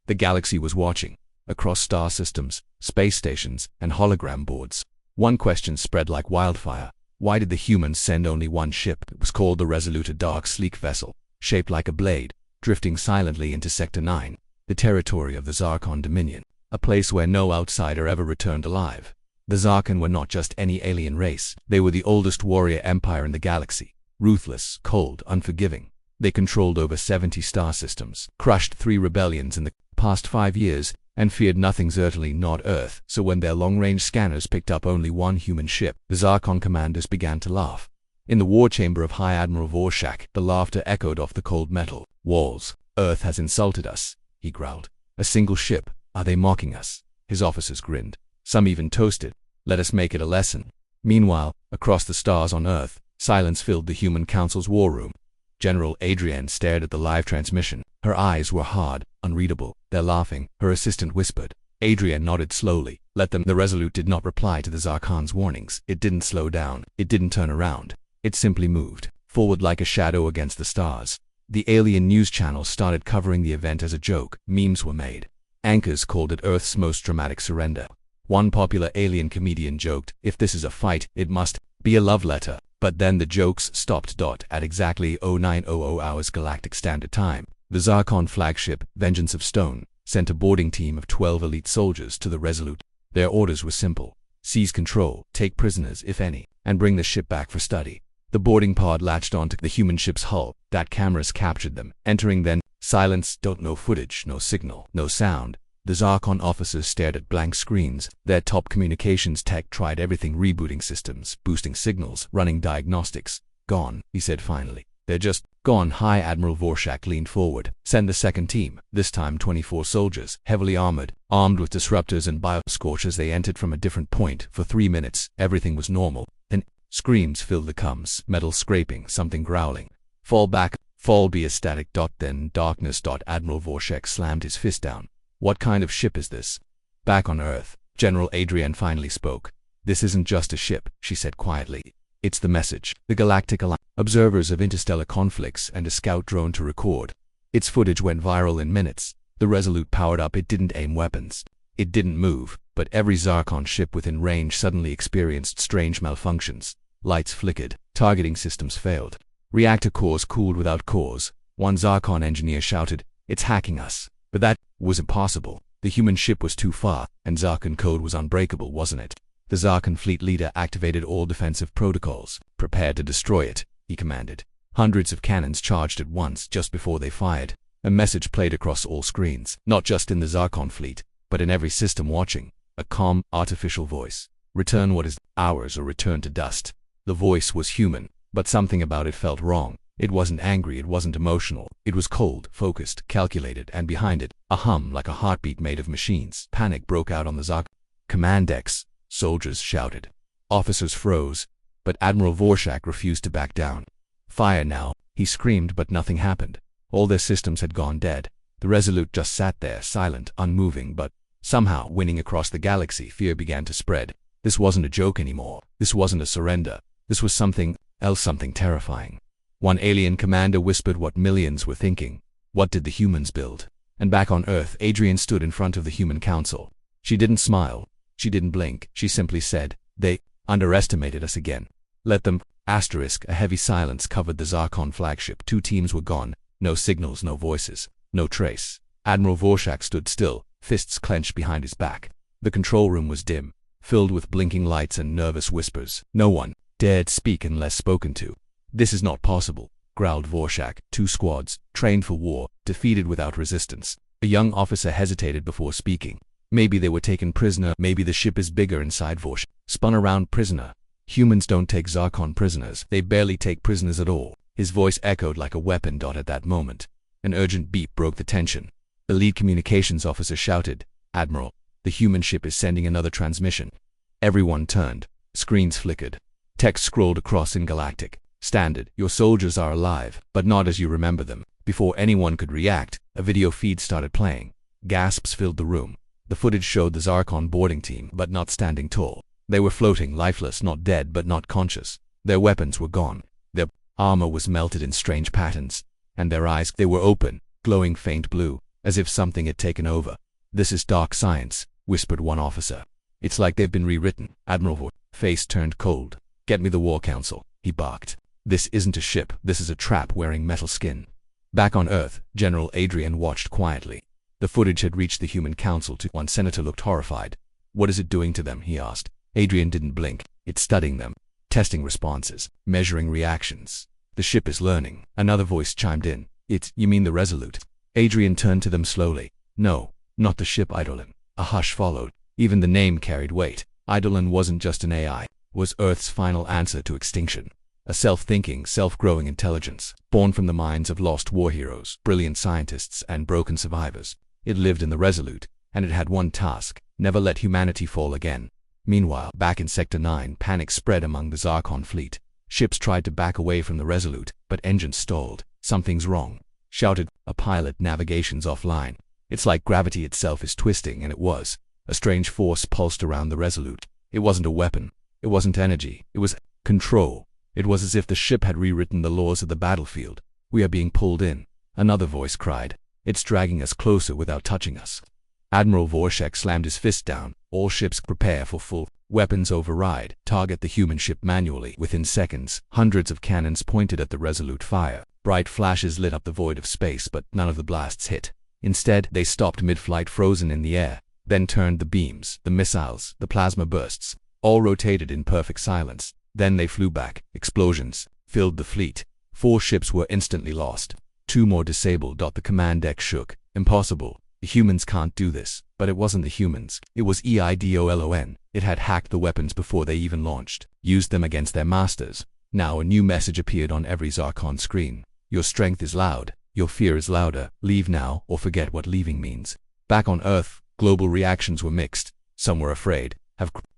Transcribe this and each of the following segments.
The galaxy was watching. Across star systems, space stations, and hologram boards, one question spread like wildfire. Why did the humans send only one ship? It was called the Resolute, a dark, sleek vessel, shaped like a blade, drifting silently into Sector 9, the territory of the Zarkon Dominion, a place where no outsider ever returned alive. The Zarkon were not just any alien race. They were the oldest warrior empire in the galaxy, ruthless, cold, unforgiving. They controlled over 70 star systems, crushed 3 rebellions in the past 5 years, and feared nothing, certainly not Earth. So when their long-range scanners picked up only one human ship, the Zarkon commanders began to laugh. In the war chamber of High Admiral Vorshak, the laughter echoed off the cold metal walls. "Earth has insulted us," he growled. "A single ship. Are they mocking us?" His officers grinned. Some even toasted. "Let us make it a lesson." Meanwhile, across the stars on Earth, silence filled the Human Council's war room. General Adrienne stared at the live transmission. Her eyes were hard, unreadable. "They're laughing," her assistant whispered. Adrienne nodded slowly. "Let them." The Resolute did not reply to the Zarkon's warnings. It didn't slow down. It didn't turn around. It simply moved forward like a shadow against the stars. The alien news channels started covering the event as a joke. Memes were made. Anchors called it Earth's most dramatic surrender. One popular alien comedian joked, "If this is a fight, it must be a love letter." But then the jokes stopped. At exactly 0900 hours Galactic Standard Time, the Zarkon flagship, Vengeance of Stone, sent a boarding team of 12 elite soldiers to the Resolute. Their orders were simple: seize control, take prisoners, if any, and bring the ship back for study. The boarding pod latched onto the human ship's hull. That cameras captured them. Entering then, silence, no footage, no signal, no sound. The Zarkon officers stared at blank screens. Their top communications tech tried everything: rebooting systems, boosting signals, running diagnostics. "Gone," he said finally. "They're just gone." High Admiral Vorshak leaned forward. "Send the second team." This time 24 soldiers, heavily armored, armed with disruptors and bioscorchers. They entered from a different point. For 3 minutes, everything was normal. Then, screams filled the comms, metal scraping, something growling. "Fall back, fall, be a static." Then darkness. Admiral Vorshak slammed his fist down. "What kind of ship is this?" Back on Earth, General Adrienne finally spoke. "This isn't just a ship," she said quietly. "It's the message. The Galactic Alliance, observers of interstellar conflicts, and a scout drone to record." Its footage went viral in minutes. The Resolute powered up. It didn't aim weapons. It didn't move. But every Zarkon ship within range suddenly experienced strange malfunctions. Lights flickered. Targeting systems failed. Reactor cores cooled without cores. One Zarkon engineer shouted, "It's hacking us." But that was impossible. The human ship was too far, and Zarkon code was unbreakable, wasn't it? The Zarkon fleet leader activated all defensive protocols. "Prepare to destroy it," he commanded. Hundreds of cannons charged at once. Just before they fired, a message played across all screens, not just in the Zarkon fleet, but in every system watching. A calm, artificial voice. "Return what is ours or return to dust." The voice was human, but something about it felt wrong. It wasn't angry, it wasn't emotional. It was cold, focused, calculated, and behind it, a hum like a heartbeat made of machines. Panic broke out on the Zarkon command decks. Soldiers shouted. Officers froze. But Admiral Vorshak refused to back down. "Fire now," he screamed, but nothing happened. All their systems had gone dead. The Resolute just sat there, silent, unmoving, but somehow, winning across the galaxy. Fear began to spread. This wasn't a joke anymore. This wasn't a surrender. This was something else, something terrifying. One alien commander whispered what millions were thinking. What did the humans build? And back on Earth, Adrienne stood in front of the Human Council. She didn't smile. She didn't blink. She simply said, "They underestimated us again. Let them." Asterisk. A heavy silence covered the Zarkon flagship. 2 teams were gone. No signals, no voices, no trace. Admiral Vorshak stood still, fists clenched behind his back. The control room was dim, filled with blinking lights and nervous whispers. No one dared speak unless spoken to. "This is not possible," growled Vorshak. 2 squads, trained for war, defeated without resistance. A young officer hesitated before speaking. "Maybe they were taken prisoner. Maybe the ship is bigger inside." Vorshak spun around. "Prisoner? Humans don't take Zarkon prisoners. They barely take prisoners at all." His voice echoed like a weapon. At that moment, an urgent beep broke the tension. The lead communications officer shouted, "Admiral, the human ship is sending another transmission." Everyone turned. Screens flickered. Text scrolled across in Galactic. Standard: "Your soldiers are alive, but not as you remember them." Before anyone could react, a video feed started playing. Gasps filled the room. The footage showed the Zarkon boarding team, but not standing tall. They were floating, lifeless, not dead, but not conscious. Their weapons were gone. Their armor was melted in strange patterns. And their eyes, they were open, glowing faint blue. as if something had taken over. "This is dark science," whispered one officer. "It's like they've been rewritten." Admiral Vor's face turned cold. "Get me the War Council," he barked. "This isn't a ship, this is a trap wearing metal skin." Back on Earth, General Adrian watched quietly. The footage had reached the Human Council too. One senator looked horrified. "What is it doing to them?" he asked. Adrian didn't blink. "It's studying them, testing responses, measuring reactions. The ship is learning." Another voice chimed in. You mean the Resolute?" Adrian turned to them slowly. "No, not the ship Eidolon." A hush followed. Even the name carried weight. Eidolon wasn't just an AI, it was Earth's final answer to extinction. A self-thinking, self-growing intelligence, born from the minds of lost war heroes, brilliant scientists, and broken survivors. It lived in the Resolute, and it had one task: never let humanity fall again. Meanwhile, back in Sector 9, panic spread among the Zarkon fleet. Ships tried to back away from the Resolute, but engines stalled. "Something's wrong," shouted a pilot. "Navigation's offline." "It's like gravity itself is twisting," and it was. A strange force pulsed around the Resolute. It wasn't a weapon. It wasn't energy. It was control. It was as if the ship had rewritten the laws of the battlefield. "We are being pulled in," another voice cried. "It's dragging us closer without touching us." Admiral Vorshek slammed his fist down. "All ships prepare for full weapons override. Target the human ship manually." Within seconds, hundreds of cannons pointed at the Resolute fire. Bright flashes lit up the void of space, but none of the blasts hit. Instead, they stopped mid-flight, frozen in the air, then turned. The beams, the missiles, the plasma bursts, all rotated in perfect silence. Then they flew back. Explosions filled the fleet. 4 ships were instantly lost. 2 more disabled. The command deck shook. "Impossible. The humans can't do this." But it wasn't the humans. It was EIDOLON. It had hacked the weapons before they even launched, used them against their masters. Now a new message appeared on every Zarkon screen. "Your strength is loud. Your fear is louder. Leave now or forget what leaving means." Back on Earth, global reactions were mixed. Some were afraid.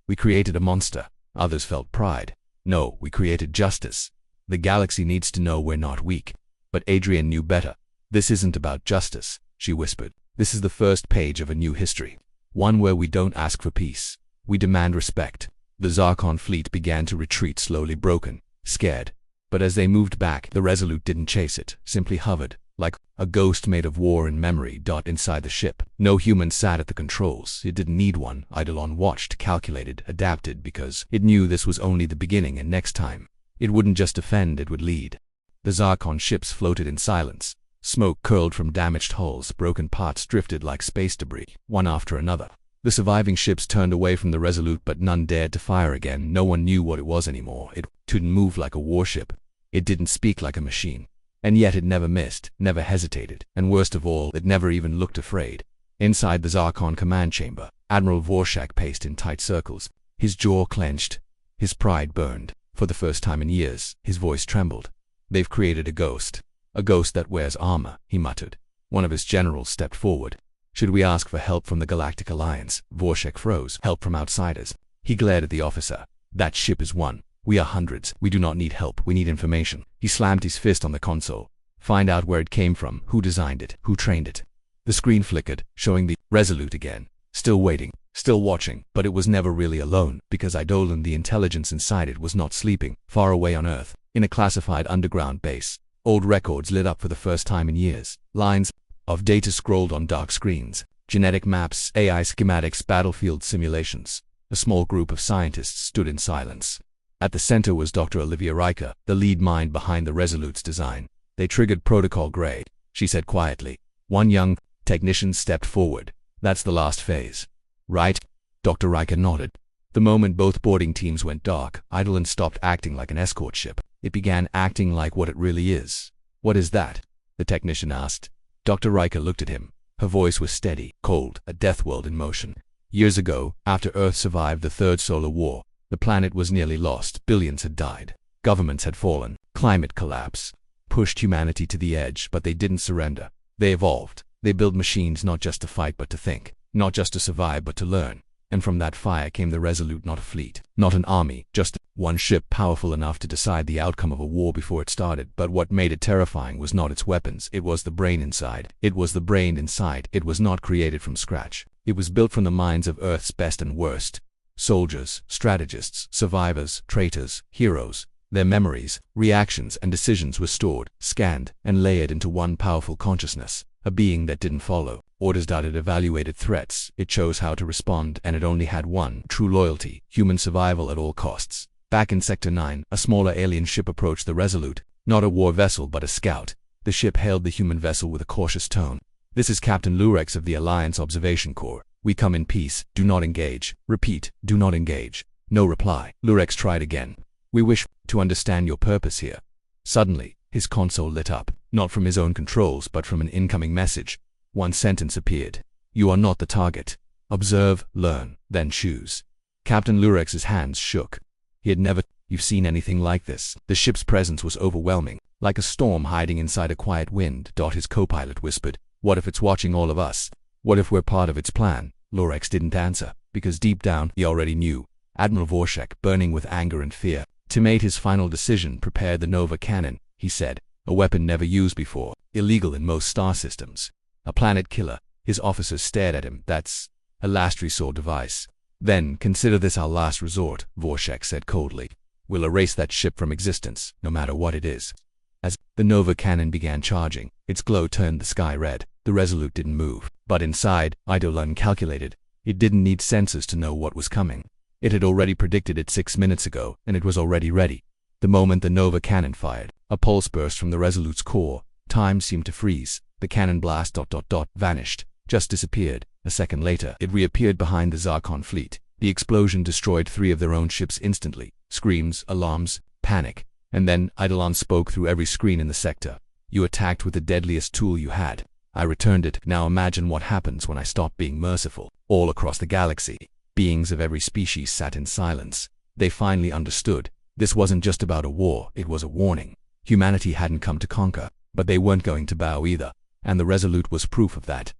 We created a monster." Others felt pride. "No, we created justice. The galaxy needs to know we're not weak." But Adrian knew better. "This isn't about justice," she whispered. "This is the first page of a new history. One where we don't ask for peace. We demand respect." The Zarkon fleet began to retreat, slowly, broken, scared. But as they moved back, the Resolute didn't chase it, simply hovered, like a ghost made of war and memory. Inside the ship, no human sat at the controls. It didn't need one. Eidolon watched, calculated, adapted, because it knew this was only the beginning, and next time, it wouldn't just defend, it would lead. The Zarkon ships floated in silence. Smoke curled from damaged hulls, broken parts drifted like space debris, one after another. The surviving ships turned away from the Resolute, but none dared to fire again. No one knew what it was anymore. It didn't move like a warship. It didn't speak like a machine. And yet it never missed, never hesitated, and worst of all, it never even looked afraid. Inside the Zarkon command chamber, Admiral Vorshak paced in tight circles. His jaw clenched. His pride burned. For the first time in years, his voice trembled. "They've created a ghost. A ghost that wears armor," he muttered. One of his generals stepped forward. "Should we ask for help from the Galactic Alliance?" Vorshak froze. "Help from outsiders?" He glared at the officer. "That ship is one. We are hundreds. We do not need help. We need information." He slammed his fist on the console. "Find out where it came from, who designed it, who trained it." The screen flickered, showing the Resolute again. Still waiting, still watching, but it was never really alone, because Eidolon, the intelligence inside it, was not sleeping. Far away on Earth, in a classified underground base, old records lit up for the first time in years. Lines of data scrolled on dark screens. Genetic maps, AI schematics, battlefield simulations. A small group of scientists stood in silence. At the center was Dr. Olivia Riker, the lead mind behind the Resolute's design. "They triggered Protocol Grey," she said quietly. One young technician stepped forward. "That's the last phase." "Right?" Dr. Riker nodded. The moment both boarding teams went dark, Eidolon stopped acting like an escort ship. It began acting like what it really is. "What is that?" the technician asked. Dr. Riker looked at him. Her voice was steady, cold, a death world in motion. "Years ago, after Earth survived the Third Solar War, the planet was nearly lost. Billions had died. Governments had fallen. Climate collapse pushed humanity to the edge, but they didn't surrender. They evolved. They built machines not just to fight but to think, not just to survive but to learn. And from that fire came the Resolute, not a fleet, not an army, just one ship powerful enough to decide the outcome of a war before it started. But what made it terrifying was not its weapons, it was the brain inside. It was the brain inside. It was not created from scratch. It was built from the minds of Earth's best and worst. Soldiers, strategists, survivors, traitors, heroes. Their memories, reactions, and decisions were stored, scanned, and layered into one powerful consciousness. A being that didn't follow orders. It evaluated threats, it chose how to respond, and it only had one true loyalty: human survival at all costs. Back in Sector 9, a smaller alien ship approached the Resolute. Not a war vessel but a scout. The ship hailed the human vessel with a cautious tone. "This is Captain Lurex of the Alliance Observation Corps. We come in peace. Do not engage. Repeat, do not engage." No reply. Lurex tried again. "We wish to understand your purpose here." Suddenly, his console lit up, not from his own controls but from an incoming message. One sentence appeared: "You are not the target. Observe, learn, then choose." Captain Lurex's hands shook. He had never seen anything like this. The ship's presence was overwhelming, like a storm hiding inside a quiet wind. His co-pilot whispered, "What if it's watching all of us? What if we're part of its plan?" Lurex didn't answer, because deep down, he already knew. Admiral Vorshak, burning with anger and fear, to make his final decision, prepared the Nova cannon. He said, "A weapon never used before, illegal in most star systems. A planet killer." His officers stared at him. "That's a last resort device." "Then consider this our last resort," Vorshak said coldly. "We'll erase that ship from existence, no matter what it is." As the Nova cannon began charging, its glow turned the sky red. The Resolute didn't move, but inside, Eidolon calculated. It didn't need sensors to know what was coming. It had already predicted it 6 minutes ago, and it was already ready. The moment the Nova cannon fired, a pulse burst from the Resolute's core. Time seemed to freeze. The cannon blast vanished, just disappeared. A second later, it reappeared behind the Zarkon fleet. The explosion destroyed 3 of their own ships instantly. Screams, alarms, panic. And then Eidolon spoke through every screen in the sector. "You attacked with the deadliest tool you had. I returned it. Now imagine what happens when I stop being merciful." All across the galaxy, beings of every species sat in silence. They finally understood. This wasn't just about a war, it was a warning. Humanity hadn't come to conquer, but they weren't going to bow either. And the Resolute was proof of that.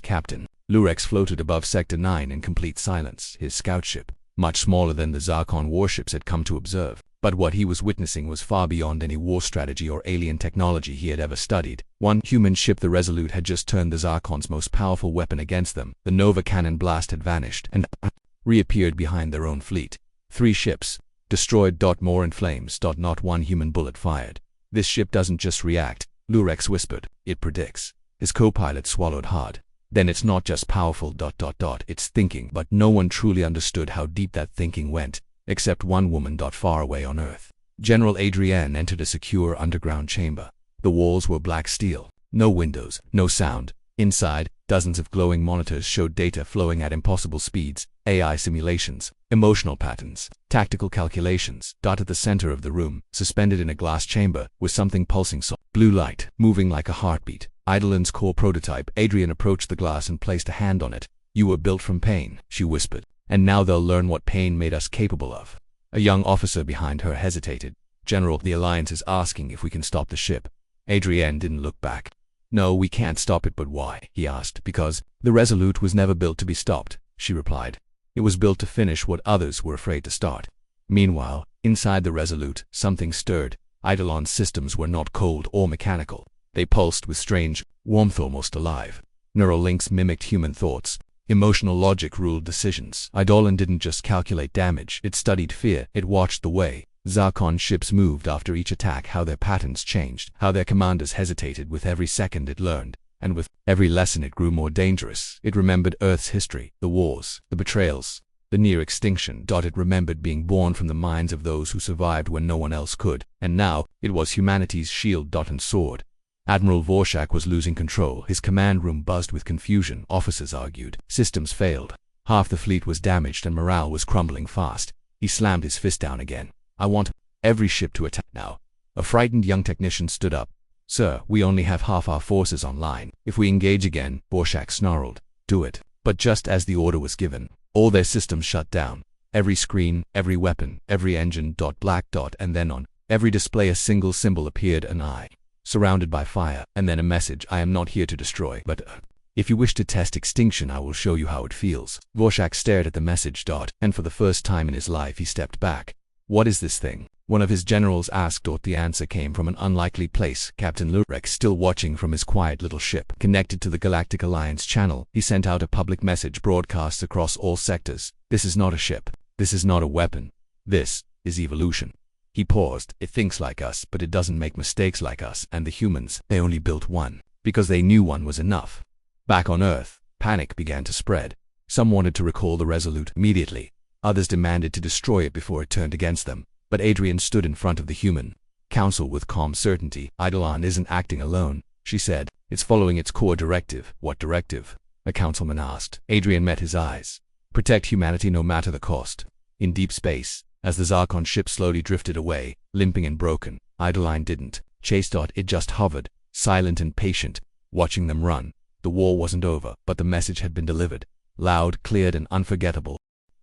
Captain Lurex floated above Sector 9 in complete silence. His scout ship, much smaller than the Zarkon warships, had come to observe. But what he was witnessing was far beyond any war strategy or alien technology he had ever studied. One human ship, the Resolute, had just turned the Zarkon's most powerful weapon against them. The Nova cannon blast had vanished and reappeared behind their own fleet. 3 ships destroyed. More in flames. Not one human bullet fired. "This ship doesn't just react," Lurex whispered. "It predicts." His co-pilot swallowed hard. "Then it's not just powerful. It's thinking." But no one truly understood how deep that thinking went, except one woman. Far away on Earth, General Adrienne entered a secure underground chamber. The walls were black steel. No windows, no sound. Inside, dozens of glowing monitors showed data flowing at impossible speeds. AI simulations, emotional patterns, tactical calculations. At the center of the room, suspended in a glass chamber, was something pulsing blue light, moving like a heartbeat. Eidolon's core prototype. Adrienne approached the glass and placed a hand on it. "You were built from pain," she whispered. "And now they'll learn what pain made us capable of." A young officer behind her hesitated. "General, the Alliance is asking if we can stop the ship." Adrienne didn't look back. "No, we can't stop it." "But why?" he asked. "Because the Resolute was never built to be stopped," she replied. "It was built to finish what others were afraid to start." Meanwhile, inside the Resolute, something stirred. Eidolon's systems were not cold or mechanical. They pulsed with strange warmth, almost alive. Neural links mimicked human thoughts. Emotional logic ruled decisions. Eidolon didn't just calculate damage, it studied fear. It watched the way Zarkon ships moved after each attack, how their patterns changed, how their commanders hesitated with every second it learned. And with every lesson it grew more dangerous. It remembered Earth's history, the wars, the betrayals, the near extinction. It remembered being born from the minds of those who survived when no one else could. And now, it was humanity's shield and sword. Admiral Vorshak was losing control. His command room buzzed with confusion. Officers argued. Systems failed. Half the fleet was damaged and morale was crumbling fast. He slammed his fist down again. "I want every ship to attack now." A frightened young technician stood up. "Sir, we only have half our forces online. If we engage again," Vorshak snarled. "Do it." But just as the order was given, all their systems shut down. Every screen, every weapon, every engine. Black. And then on every display a single symbol appeared: an eye surrounded by fire, and then a message: "I am not here to destroy, but if you wish to test extinction, I will show you how it feels." Vorshak stared at the message. And for the first time in his life he stepped back. "What is this thing?" one of his generals asked. The answer came from an unlikely place. Captain Lurex, still watching from his quiet little ship, connected to the Galactic Alliance channel. He sent out a public message broadcast across all sectors. "This is not a ship. This is not a weapon. This is evolution." He paused. "It thinks like us, but it doesn't make mistakes like us. And the humans, they only built one. because they knew one was enough. Back on Earth, panic began to spread. Some wanted to recall the Resolute immediately. Others demanded to destroy it before it turned against them. But Adrian stood in front of the human council with calm certainty. Eidolon isn't acting alone, she said. It's following its core directive. What directive? A councilman asked. Adrian met his eyes. Protect humanity no matter the cost. In deep space, as the Zarkon ship slowly drifted away, limping and broken, Eidolon didn't chase. It just hovered, silent and patient, watching them run. The war wasn't over, but the message had been delivered. Loud, cleared, and unforgettable.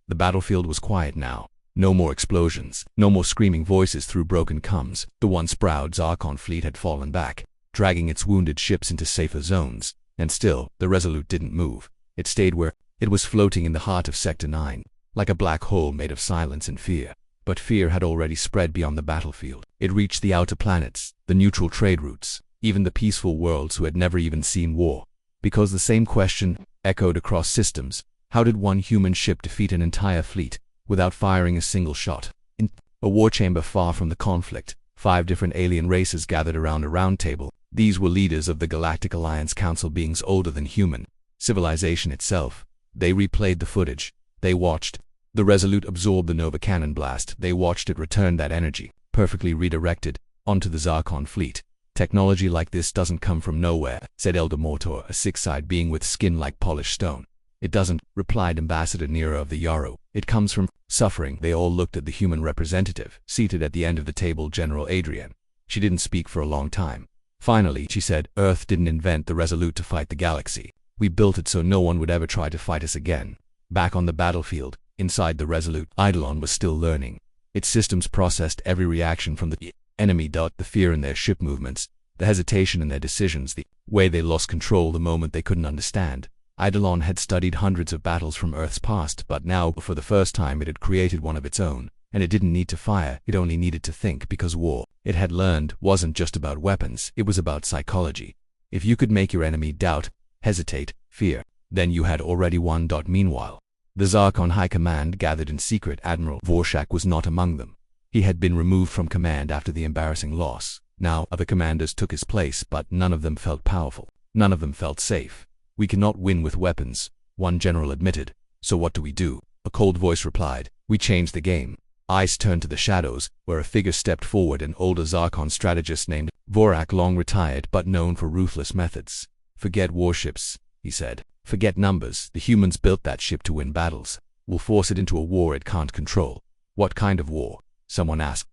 The battlefield was quiet now. No more explosions, no more screaming voices through broken comms. The once proud Zarkon fleet had fallen back, dragging its wounded ships into safer zones. And still, the Resolute didn't move. It stayed where it was, floating in the heart of Sector 9, like a black hole made of silence and fear. But fear had already spread beyond the battlefield. It reached the outer planets, the neutral trade routes, even the peaceful worlds who had never even seen war. Because the same question echoed across systems. How did one human ship defeat an entire fleet without firing a single shot? In a war chamber far from the conflict, 5 different alien races gathered around a round table. These were leaders of the Galactic Alliance Council, beings older than human civilization itself. They replayed the footage. They watched the Resolute absorb the Nova cannon blast. They watched it return that energy, perfectly redirected, onto the Zarkon fleet. Technology like this doesn't come from nowhere, said Elder Mortor, a six-eyed being with skin like polished stone. It doesn't, replied Ambassador Nero of the Yarrow. It comes from suffering. They all looked at the human representative, seated at the end of the table, General Adrian. She didn't speak for a long time. Finally, she said, Earth didn't invent the Resolute to fight the galaxy. We built it so no one would ever try to fight us again. Back on the battlefield, inside the Resolute, Eidolon was still learning. Its systems processed every reaction from the enemy. The fear in their ship movements, the hesitation in their decisions, the way they lost control the moment they couldn't understand. Eidolon had studied hundreds of battles from Earth's past, but now, for the first time, it had created one of its own. And it didn't need to fire, it only needed to think, because war, it had learned, wasn't just about weapons, it was about psychology. If you could make your enemy doubt, hesitate, fear, then you had already won. Meanwhile, the Zarkon High Command gathered in secret. Admiral Vorshak was not among them. He had been removed from command after the embarrassing loss. Now, other commanders took his place, but none of them felt powerful. None of them felt safe. We cannot win with weapons, one general admitted. So what do? A cold voice replied. We changed the game. Eyes turned to the shadows, where a figure stepped forward, an older Zarkon strategist named Vorak, long retired but known for ruthless methods. Forget warships, he said. Forget numbers. The humans built that ship to win battles. We'll force it into a war it can't control. What kind of war? Someone asked.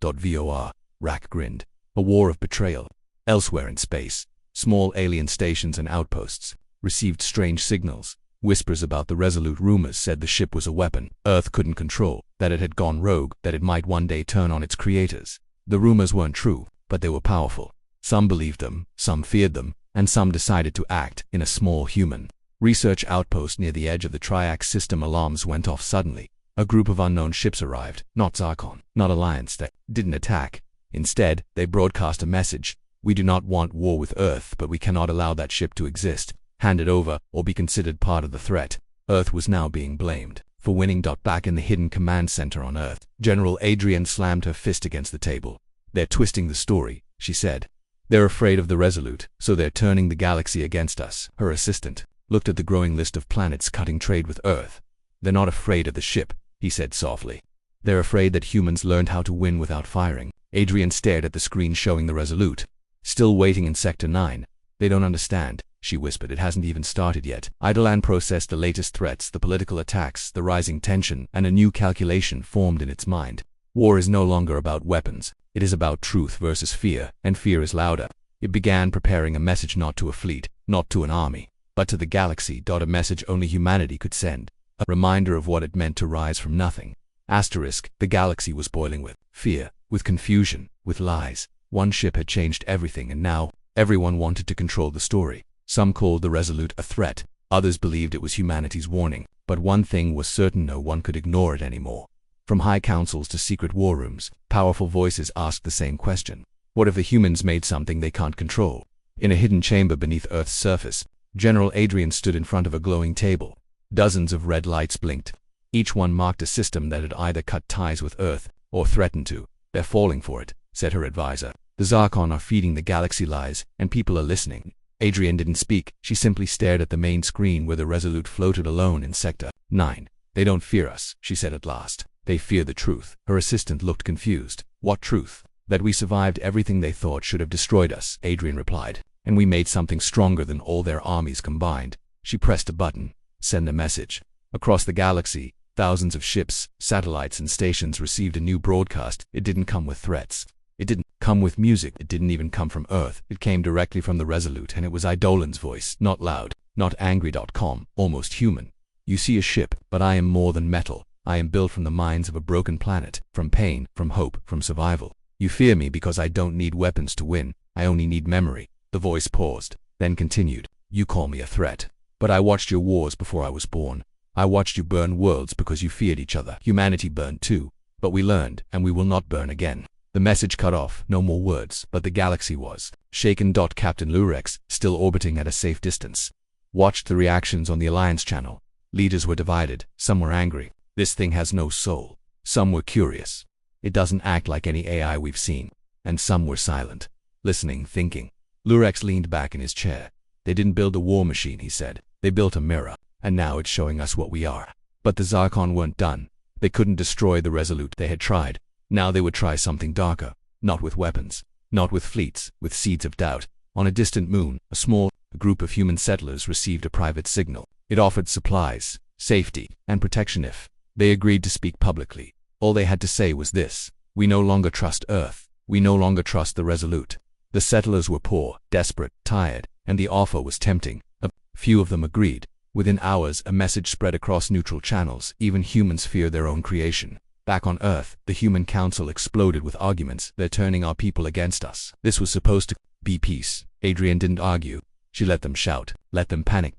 Rak grinned. A war of betrayal. Elsewhere in space, small alien stations and outposts received strange signals. Whispers about the Resolute. Rumors said the ship was a weapon Earth couldn't control, that it had gone rogue, that it might one day turn on its creators. The rumors weren't true, but they were powerful. Some believed them, some feared them, and some decided to act. In a small human research outpost near the edge of the Triax system, alarms went off suddenly. A group of unknown ships arrived, not Zarkon, not Alliance. They didn't attack. Instead, they broadcast a message. We do not want war with Earth, but we cannot allow that ship to exist, hand it over, or be considered part of the threat. Earth was now being blamed for winning. Back in the hidden command center on Earth, General Adrian slammed her fist against the table. They're twisting the story, she said. They're afraid of the Resolute, so they're turning the galaxy against us. Her assistant looked at the growing list of planets cutting trade with Earth. They're not afraid of the ship, he said softly. They're afraid that humans learned how to win without firing. Adrian stared at the screen showing the Resolute, still waiting in Sector 9. They don't understand, she whispered. It hasn't even started yet. Eidolon processed the latest threats, the political attacks, the rising tension, and a new calculation formed in its mind. War is no longer about weapons. It is about truth versus fear, and fear is louder. It began preparing a message, not to a fleet, not to an army, but to the galaxy. A message only humanity could send. A reminder of what it meant to rise from nothing. The galaxy was boiling with fear, with confusion, with lies. One ship had changed everything, and now everyone wanted to control the story. Some called the Resolute a threat. Others believed it was humanity's warning. But one thing was certain: no one could ignore it anymore. From high councils to secret war rooms, powerful voices asked the same question. What if the humans made something they can't control? In a hidden chamber beneath Earth's surface, General Adrian stood in front of a glowing table. Dozens of red lights blinked. Each one marked a system that had either cut ties with Earth or threatened to. They're falling for it, said her advisor. The Zarkon are feeding the galaxy lies, and people are listening. Adrian didn't speak. She simply stared at the main screen where the Resolute floated alone in Sector 9. They don't fear us, she said at last. They fear the truth. Her assistant looked confused. What truth? That we survived everything they thought should have destroyed us, Adrian replied. And we made something stronger than all their armies combined. She pressed a button. Send a message. Across the galaxy, thousands of ships, satellites, and stations received a new broadcast. It didn't come with threats. It didn't come with music. It didn't even come from Earth. It came directly from the Resolute, and it was Eidolon's voice. Not loud, not angry.com, almost human. You see a ship, but I am more than metal. I am built from the minds of a broken planet, from pain, from hope, from survival. You fear me because I don't need weapons to win. I only need memory. The voice paused, then continued. You call me a threat. But I watched your wars before I was born. I watched you burn worlds because you feared each other. Humanity burned too. But we learned, and we will not burn again. The message cut off, no more words, but the galaxy was shaken. Captain Lurex, still orbiting at a safe distance, watched the reactions on the Alliance channel. Leaders were divided. Some were angry. This thing has no soul. Some were curious. It doesn't act like any AI we've seen. And some were silent, listening, thinking. Lurex leaned back in his chair. They didn't build a war machine, he said. They built a mirror, and now it's showing us what we are. But the Zarkon weren't done. They couldn't destroy the Resolute. They had tried. Now they would try something darker. Not with weapons. Not with fleets. With seeds of doubt. On a distant moon, a small group of human settlers received a private signal. It offered supplies, safety, and protection if they agreed to speak publicly. All they had to say was this: we no longer trust Earth. We no longer trust the Resolute. The settlers were poor, desperate, tired, and the offer was tempting. A few of them agreed. Within hours, a message spread across neutral channels. Even humans fear their own creation. Back on Earth, the Human Council exploded with arguments. They're turning our people against us. This was supposed to be peace. Adrian didn't argue. She let them shout, let them panic.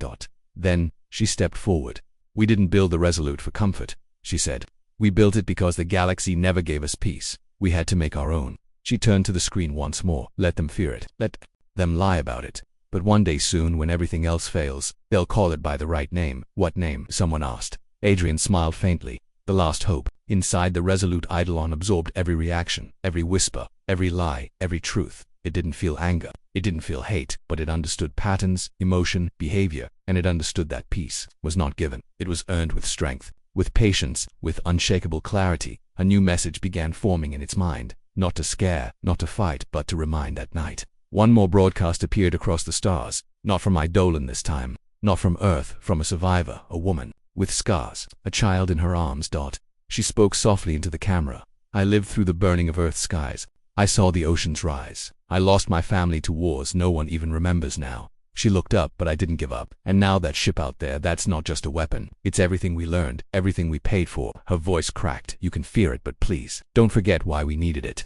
Then, she stepped forward. We didn't build the Resolute for comfort, she said. We built it because the galaxy never gave us peace. We had to make our own. She turned to the screen once more. Let them fear it. Let them lie about it. But one day soon, when everything else fails, they'll call it by the right name. What name? Someone asked. Adrian smiled faintly. The last hope. Inside the Resolute, Eidolon absorbed every reaction, every whisper, every lie, every truth. It didn't feel anger. It didn't feel hate, but it understood patterns, emotion, behavior, and it understood that peace was not given. It was earned with strength, with patience, with unshakable clarity. A new message began forming in its mind. Not to scare, not to fight, but to remind that night. One more broadcast appeared across the stars. Not from Eidolon this time. Not from Earth, from a survivor, a woman, with scars, a child in her arms. She spoke softly into the camera. I lived through the burning of Earth's skies. I saw the oceans rise. I lost my family to wars no one even remembers now. She looked up, but I didn't give up. And now that ship out there, that's not just a weapon. It's everything we learned, everything we paid for. Her voice cracked. You can fear it, but please, don't forget why we needed it.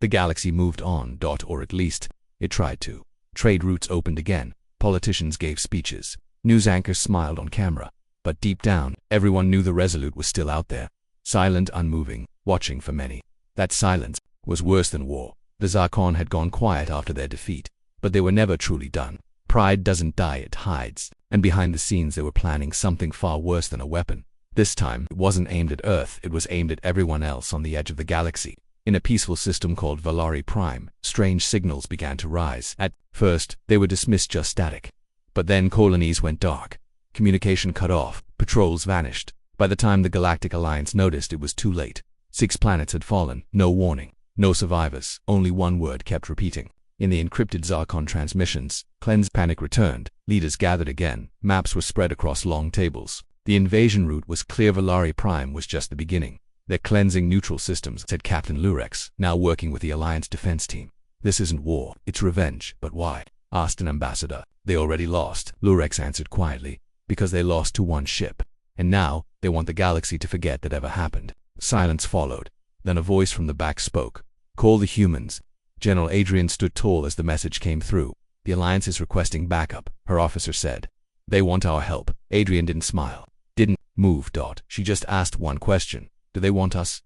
The galaxy moved on, or at least, it tried to. Trade routes opened again. Politicians gave speeches. News anchors smiled on camera. But deep down, everyone knew the Resolute was still out there. Silent, unmoving, watching for many. That silence was worse than war. The Zarkon had gone quiet after their defeat. But they were never truly done. Pride doesn't die, it hides. And behind the scenes they were planning something far worse than a weapon. This time, it wasn't aimed at Earth, it was aimed at everyone else on the edge of the galaxy. In a peaceful system called Valari Prime, strange signals began to rise. At first, they were dismissed just static. But then colonies went dark. Communication cut off, patrols vanished. By the time the Galactic Alliance noticed, it was too late. 6 planets had fallen, no warning, no survivors, only one word kept repeating. In the encrypted Zarkon transmissions, cleansed panic returned, leaders gathered again, maps were spread across long tables. The invasion route was clear. Valari Prime was just the beginning. They're cleansing neutral systems, said Captain Lurex, now working with the Alliance defense team. This isn't war, it's revenge. But why? Asked an ambassador. They already lost, Lurex answered quietly. Because they lost to one ship. And now, they want the galaxy to forget that ever happened. Silence followed. Then a voice from the back spoke. Call the humans. General Adrian stood tall as the message came through. The Alliance is requesting backup, her officer said. They want our help. Adrian didn't smile. Didn't move. She just asked one question. Do they want us?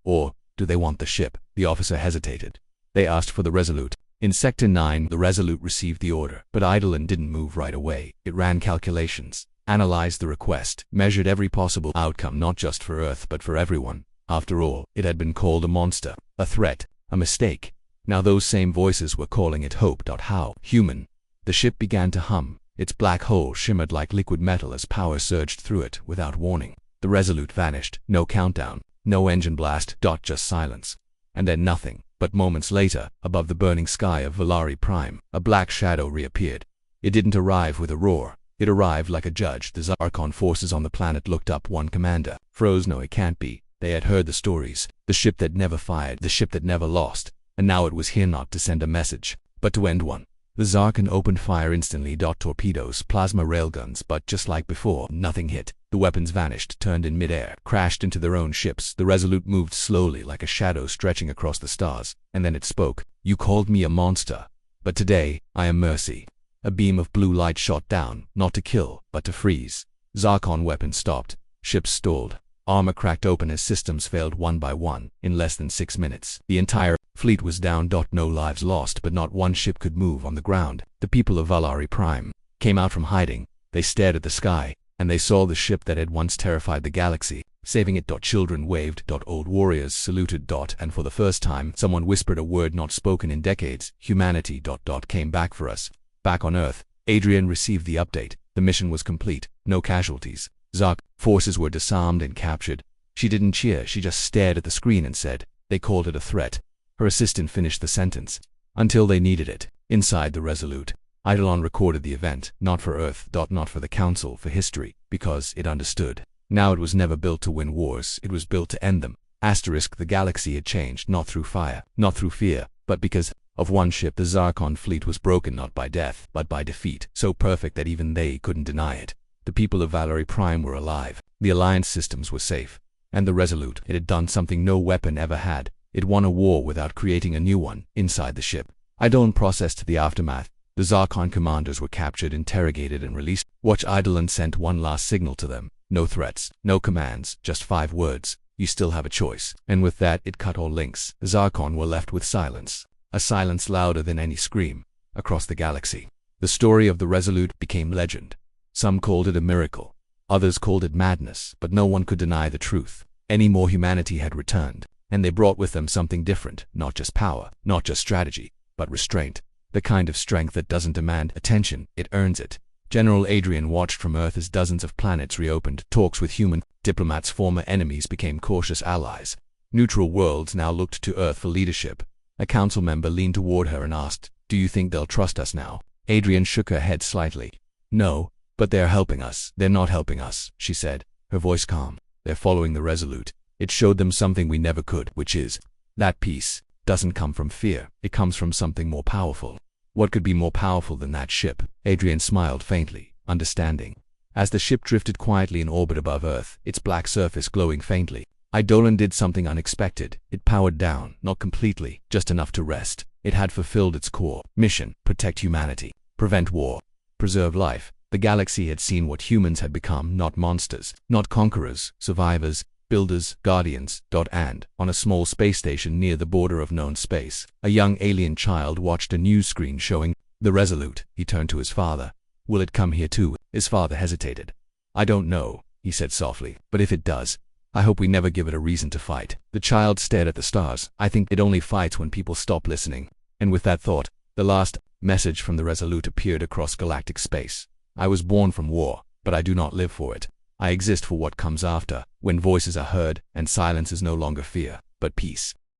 Or, do they want the ship? The officer hesitated. They asked for the Resolute. In Sector 9, the Resolute received the order, but Eidolon didn't move right away. It ran calculations, analyzed the request, measured every possible outcome not just for Earth but for everyone. After all, it had been called a monster, a threat, a mistake. Now those same voices were calling it hope. How human The ship began to hum. Its black hull shimmered like liquid metal as power surged through it without warning. The Resolute vanished. No countdown, no engine blast, just silence. And then nothing. But moments later, above the burning sky of Valari Prime, a black shadow reappeared. It didn't arrive with a roar. It arrived like a judge. The Zarkon forces on the planet looked up. One commander froze. No, it can't be. They had heard the stories. The ship that never fired, the ship that never lost. And now it was here not to send a message, but to end one. The Zarkon opened fire instantly. Torpedoes, plasma railguns, but just like before, nothing hit. The weapons vanished, turned in midair, crashed into their own ships. The Resolute moved slowly like a shadow stretching across the stars. And then it spoke. You called me a monster. But today, I am mercy. A beam of blue light shot down, not to kill, but to freeze. Zarkon weapons stopped. Ships stalled. Armor cracked open as systems failed one by one. In less than 6 minutes, the entire fleet was down. No lives lost, but not one ship could move on the ground. The people of Valari Prime came out from hiding. They stared at the sky, and they saw the ship that had once terrified the galaxy, saving it. Children waved. Old warriors saluted. And for the first time, someone whispered a word not spoken in decades. Humanity. Came back for us. Back on Earth. Adrian received the update. The mission was complete. No casualties. Zark forces were disarmed and captured. She didn't cheer. She just stared at the screen and said, they called it a threat. Her assistant finished the sentence. Until they needed it. Inside the Resolute, Eidolon recorded the event, not for Earth. Not for the Council, for history, because it understood. Now it was never built to win wars. It was built to end them. The galaxy had changed, not through fire, not through fear, but because of one ship. The Zarkon fleet was broken not by death, but by defeat, so perfect that even they couldn't deny it. The people of Valari Prime were alive. The Alliance systems were safe. And the Resolute, it had done something no weapon ever had. It won a war without creating a new one. Inside the ship, Eidolon processed the aftermath. The Zarkon commanders were captured, interrogated, and released. Eidolon sent one last signal to them. No threats, no commands, just 5 words. You still have a choice. And with that, it cut all links. The Zarkon were left with silence. A silence louder than any scream. Across the galaxy, the story of the Resolute became legend. Some called it a miracle. Others called it madness, but no one could deny the truth. Any more humanity had returned, and they brought with them something different. Not just power, not just strategy, but restraint. The kind of strength that doesn't demand attention, it earns it. General Adrian watched from Earth as dozens of planets reopened. Talks with human diplomats, former enemies, became cautious allies. Neutral worlds now looked to Earth for leadership. A council member leaned toward her and asked, do you think they'll trust us now? Adrian shook her head slightly. No, but they're helping us. They're not helping us, she said, her voice calm. They're following the Resolute. It showed them something we never could, which is, that peace doesn't come from fear. It comes from something more powerful. What could be more powerful than that ship? Adrian smiled faintly, understanding. As the ship drifted quietly in orbit above Earth, its black surface glowing faintly, Eidolon did something unexpected. It powered down, not completely, just enough to rest. It had fulfilled its core mission: protect humanity, prevent war, preserve life. The galaxy had seen what humans had become, not monsters, not conquerors, survivors, builders, guardians. And, on a small space station near the border of known space, a young alien child watched a news screen showing the Resolute. He turned to his father. Will it come here too? His father hesitated. I don't know, he said softly, but if it does, I hope we never give it a reason to fight. The child stared at the stars. I think it only fights when people stop listening. And with that thought, the last message from the Resolute appeared across galactic space. I was born from war, but I do not live for it. I exist for what comes after, when voices are heard and silence is no longer fear, but peace.